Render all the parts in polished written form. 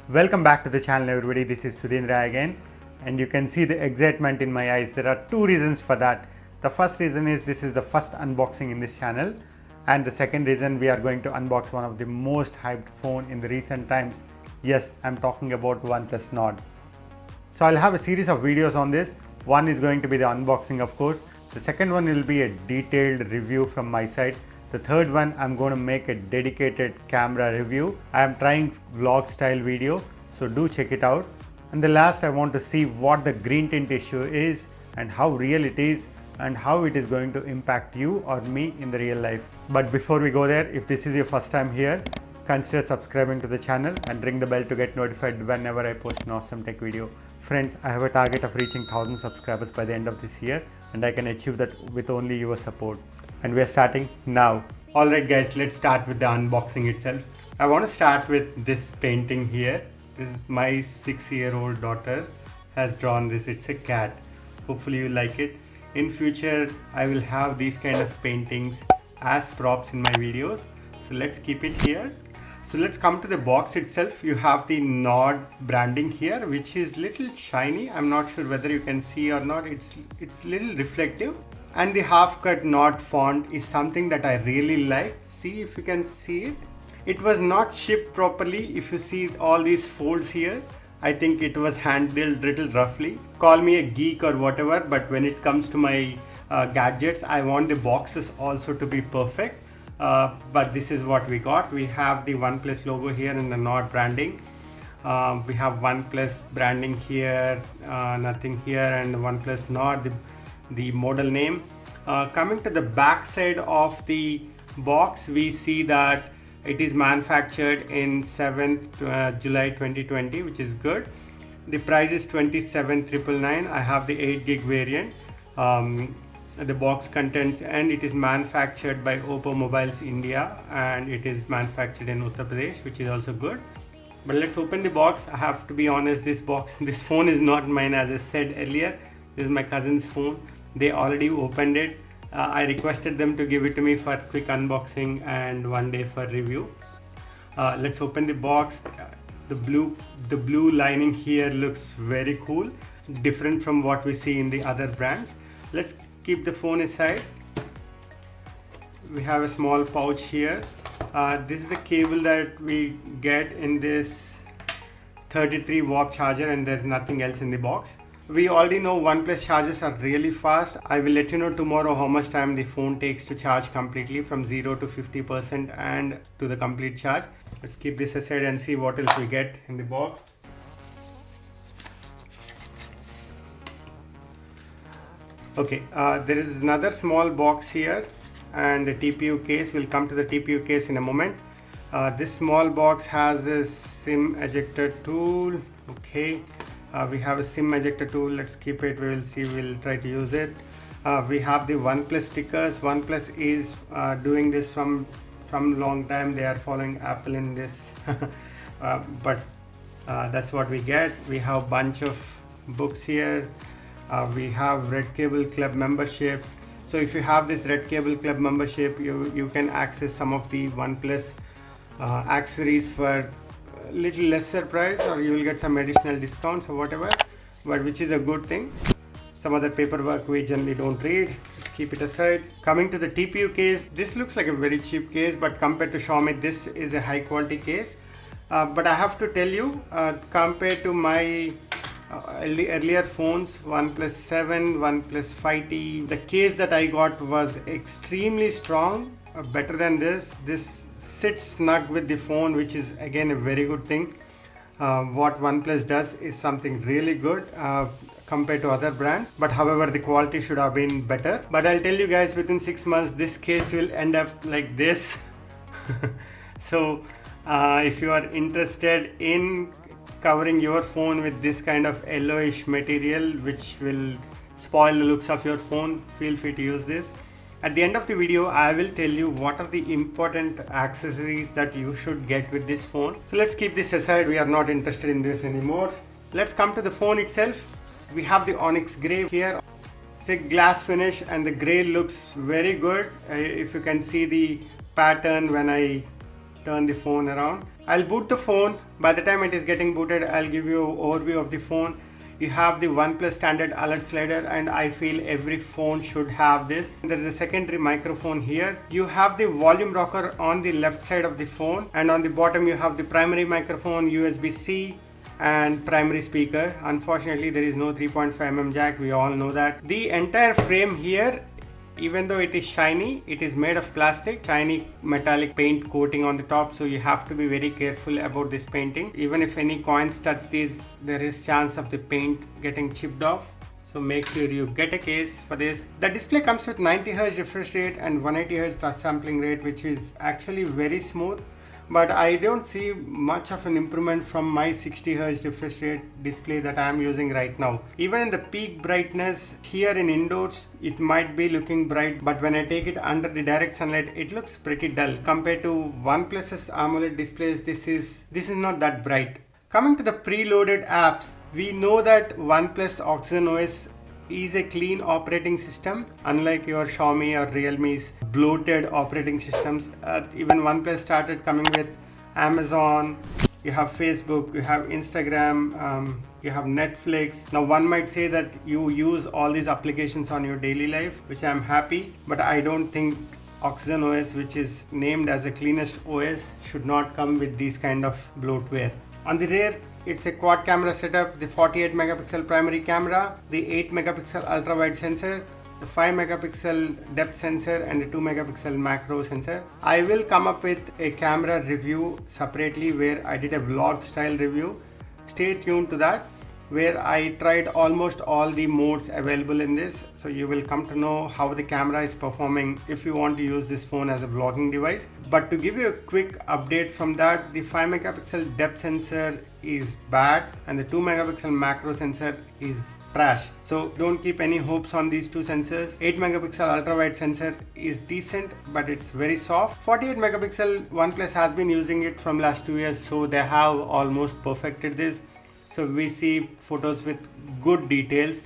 Welcome back to the channel everybody, this is Sudhindra again, and you can see the excitement in my eyes. There are two reasons for that. The first reason is this is the first unboxing in this channel, and the second reason we are going to unbox one of the most hyped phone in the recent times. Yes, I'm talking about OnePlus Nord. So I'll have a series of videos on this. One is going to be the unboxing, of course. The second one will be a detailed review from my side. The third one, I'm going to make a dedicated camera review. I am trying vlog style video, so do check it out. And the last, I want to see what the green tint issue is and how real it is and how it is going to impact you or me in the real life. But before we go there, if this is your first time here, consider subscribing to the channel and ring the bell to get notified whenever I post an awesome tech video. Friends, I have a target of reaching 1000 subscribers by the end of this year, and I can achieve that with only your support. And we are starting now. Alright guys, let's start with the unboxing itself. I want to start with this painting here. This is my 6-year-old daughter has drawn this. It's a cat. Hopefully you like it. In future, I will have these kind of paintings as props in my videos. So let's keep it here. So let's come to the box itself. You have the Nord branding here, which is little shiny. I'm not sure whether you can see or not. It's little reflective. And the half cut Nord font is something that I really like. See if you can see it. It was not shipped properly. If you see all these folds here, I think it was handled little roughly. Call me a geek or whatever, but when it comes to my gadgets, I want the boxes also to be perfect. But this is what we got. We have the OnePlus logo here and the Nord branding. We have OnePlus branding here, nothing here, and OnePlus Nord, the model name. Coming to the back side of the box, we see that it is manufactured in 7th July 2020, which is good. The price is 27,999. I have the 8 gig variant. The box contents, and it is manufactured by Oppo Mobiles India, and it is manufactured in Uttar Pradesh, which is also good. But let's open the box. I have to be honest, this phone is not mine. As I said earlier, this is my cousin's phone. They already opened it. I requested them to give it to me for quick unboxing and one day for review. Let's open the box. The blue lining here looks very cool, different from what we see in the other brands. Let's keep the phone aside. We have a small pouch here. This is the cable that we get in this 33-watt charger, and there's nothing else in the box. We already know OnePlus chargers are really fast. I will let you know tomorrow how much time the phone takes to charge completely from 0 to 50% and to the complete charge. Let's keep this aside and see what else we get in the box. Okay, there is another small box here and a TPU case. We'll come to the TPU case in a moment. This small box has a SIM ejector tool. Okay. We have a SIM ejector tool. Let's keep it. We will see. We'll try to use it. We have the OnePlus stickers. OnePlus is doing this from long time. They are following Apple in this, but that's what we get. We have a bunch of books here. We have Red Cable Club membership. So if you have this Red Cable Club membership, you can access some of the OnePlus accessories for little lesser price, or you will get some additional discounts or whatever, but which is a good thing. Some other paperwork we generally don't read. Let's keep it aside. Coming to the TPU case, this looks like a very cheap case, but compared to Xiaomi, this is a high quality case. But I have to tell you, compared to my earlier phones, OnePlus 7, OnePlus 5T, the case that I got was extremely strong, better than this. This sits snug with the phone, which is again a very good thing. What OnePlus does is something really good compared to other brands, but however the quality should have been better. But I'll tell you guys, within 6 months this case will end up like this. So if you are interested in covering your phone with this kind of yellowish material which will spoil the looks of your phone, feel free to use this. At the end of the video, I will tell you what are the important accessories that you should get with this phone. So let's keep this aside. We are not interested in this anymore. Let's come to the phone itself. We have the Onyx Grey here. It's a glass finish and the gray looks very good. If you can see the pattern when I turn the phone around. I'll boot the phone. By the time it is getting booted, I'll give you an overview of the phone. You have the OnePlus standard alert slider, and I feel every phone should have this. There is a secondary microphone here. You have the volume rocker on the left side of the phone, and on the bottom you have the primary microphone, USB-C, and primary speaker. Unfortunately, there is no 3.5mm jack. We all know that. The entire frame here, even though it is shiny, it is made of plastic, shiny metallic paint coating on the top, so you have to be very careful about this painting. Even if any coins touch these, there is chance of the paint getting chipped off, so make sure you get a case for this. The display comes with 90Hz refresh rate and 180Hz touch sampling rate, which is actually very smooth, but I don't see much of an improvement from my 60Hz refresh rate display that I am using right now. Even in the peak brightness here in indoors, it might be looking bright, but when I take it under the direct sunlight, it looks pretty dull. Compared to OnePlus's AMOLED displays, this is not that bright. Coming to the preloaded apps, we know that OnePlus Oxygen OS is a clean operating system, unlike your Xiaomi or Realme's bloated operating systems. Even OnePlus started coming with Amazon, you have Facebook, you have Instagram, you have Netflix. Now one might say that you use all these applications on your daily life, which I'm happy, but I don't think Oxygen OS, which is named as the cleanest OS, should not come with these kind of bloatware. On the rear, it's a quad camera setup, the 48 megapixel primary camera, the 8 megapixel ultra wide sensor, the 5 megapixel depth sensor, and the 2 megapixel macro sensor. I will come up with a camera review separately where I did a vlog style review. Stay tuned to that, where I tried almost all the modes available in this, so you will come to know how the camera is performing if you want to use this phone as a vlogging device. But to give you a quick update from that, the 5 megapixel depth sensor is bad and the 2 megapixel macro sensor is trash, so don't keep any hopes on these two sensors. 8 megapixel ultra wide sensor is decent, but it's very soft. 48 megapixel, OnePlus has been using it from last 2 years, so they have almost perfected this. So we see photos with good details.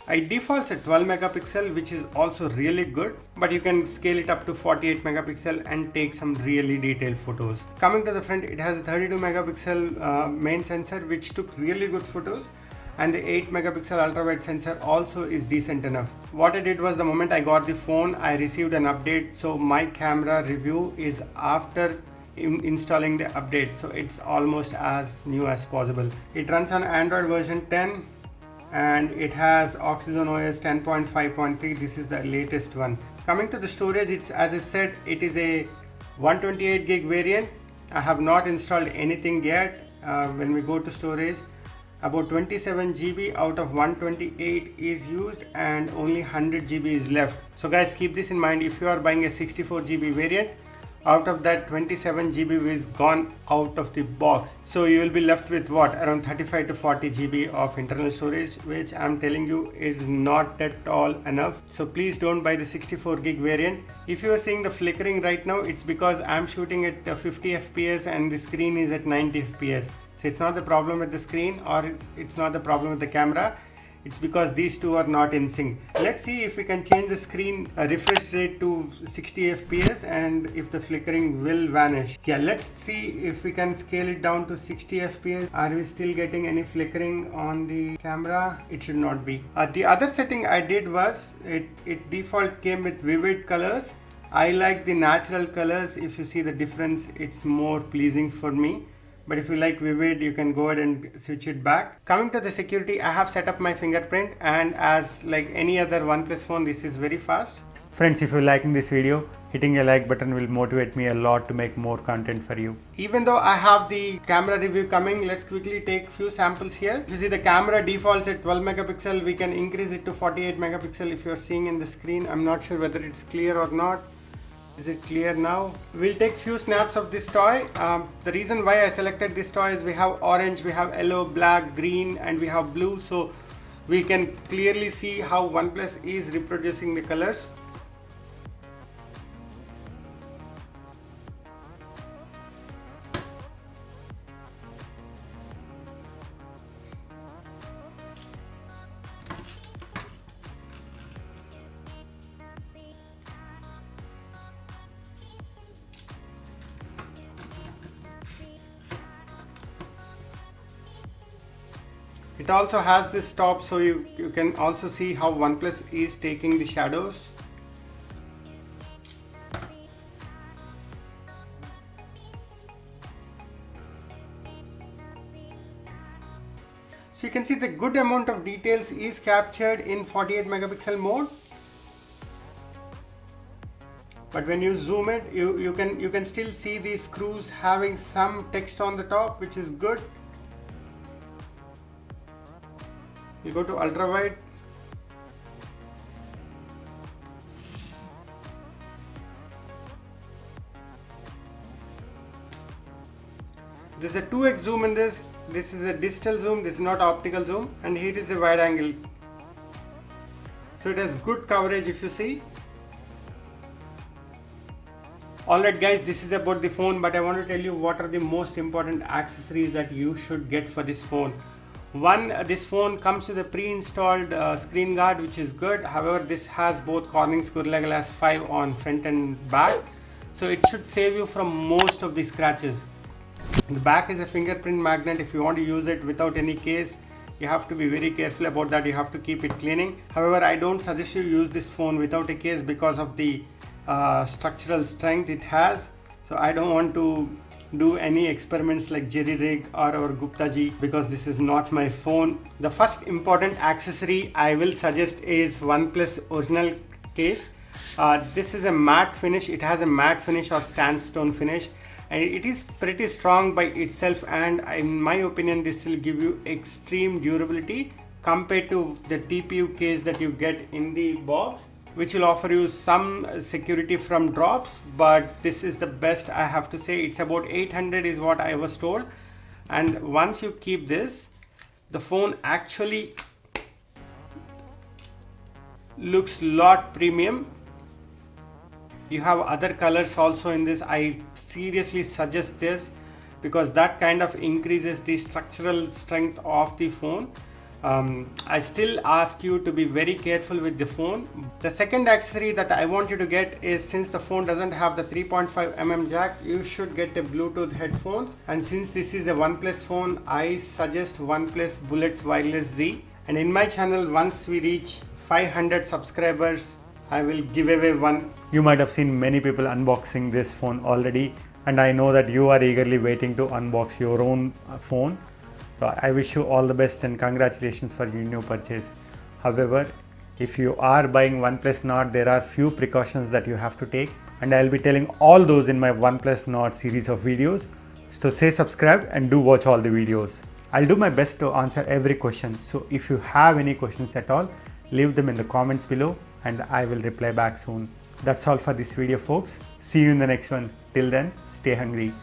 It defaults at 12 megapixel, which is also really good, but you can scale it up to 48 megapixel and take some really detailed photos. Coming to the front, it has a 32 megapixel main sensor, which took really good photos, and the 8 megapixel ultra wide sensor also is decent enough. What I did was, the moment I got the phone, I received an update, so my camera review is after installing the update, so it's almost as new as possible. It runs on Android version 10 and it has Oxygen OS 10.5.3. this is the latest one. Coming to the storage, it's, as I said, it is a 128 gig variant. I have not installed anything yet. When we go to storage, about 27 GB out of 128 is used and only 100 GB is left. So guys, keep this in mind. If you are buying a 64 GB variant, out of that 27 GB is gone out of the box, so you will be left with what, around 35 to 40 GB of internal storage, which I'm telling you is not at all enough. So please don't buy the 64 gig variant. If you are seeing the flickering right now, it's because I'm shooting at 50 fps and the screen is at 90 fps. So it's not the problem with the screen, or it's not the problem with the camera. It's because these two are not in sync. Let's see if we can change the screen refresh rate to 60 fps and if the flickering will vanish. Yeah, let's see if we can scale it down to 60 fps. Are we still getting any flickering on the camera? It should not be. The other setting I did was, it default came with vivid colors. I like the natural colors. If you see the difference, it's more pleasing for me. But if you like vivid, you can go ahead and switch it back. Coming to the security, I have set up my fingerprint, and as like any other OnePlus phone, this is very fast. Friends, if you're liking this video, hitting a like button will motivate me a lot to make more content for you. Even though I have the camera review coming, let's quickly take few samples here. If you see, the camera defaults at 12 megapixel, we can increase it to 48 megapixel if you're seeing in the screen. I'm not sure whether it's clear or not. Is it clear now? We'll take few snaps of this toy. The reason why I selected this toy is we have orange, we have yellow, black, green, and we have blue. So we can clearly see how OnePlus is reproducing the colors. It also has this top, so you can also see how OnePlus is taking the shadows. So you can see the good amount of details is captured in 48 megapixel mode. But when you zoom it, you can still see the screws having some text on the top, which is good. You go to ultra wide. There's a 2x zoom in this. This is a digital zoom, this is not optical zoom, and here is a wide angle. So it has good coverage if you see. Alright guys, this is about the phone, but I want to tell you what are the most important accessories that you should get for this phone. One, this phone comes with a pre-installed screen guard, which is good. However, this has both Corning's Gorilla Glass 5 on front and back, so it should save you from most of the scratches. The back is a fingerprint magnet. If you want to use it without any case, you have to be very careful about that. You have to keep it cleaning. However, I don't suggest you use this phone without a case because of the structural strength it has. So I don't want to do any experiments like Jerry Rig or Gupta ji, because this is not my phone. The first important accessory I will suggest is OnePlus original case. This is a matte finish. It has a matte finish or sandstone finish, and it is pretty strong by itself, and in my opinion this will give you extreme durability compared to the TPU case that you get in the box, which will offer you some security from drops, but this is the best I have to say. It's about 800 is what I was told, and once you keep this, the phone actually looks lot premium. You have other colors also in this. I seriously suggest this because that kind of increases the structural strength of the phone. I still ask you to be very careful with the phone. The second accessory that I want you to get is, since the phone doesn't have the 3.5mm jack, you should get a Bluetooth headphones. And since this is a OnePlus phone, I suggest OnePlus Bullets Wireless Z. And in my channel, once we reach 500 subscribers, I will give away one. You might have seen many people unboxing this phone already, and I know that you are eagerly waiting to unbox your own phone. So I wish you all the best and congratulations for your new purchase. However, if you are buying OnePlus Nord, there are few precautions that you have to take, and I'll be telling all those in my OnePlus Nord series of videos. So stay subscribed and do watch all the videos. I'll do my best to answer every question. So if you have any questions at all, leave them in the comments below and I will reply back soon. That's all for this video, folks. See you in the next one. Till then, stay hungry.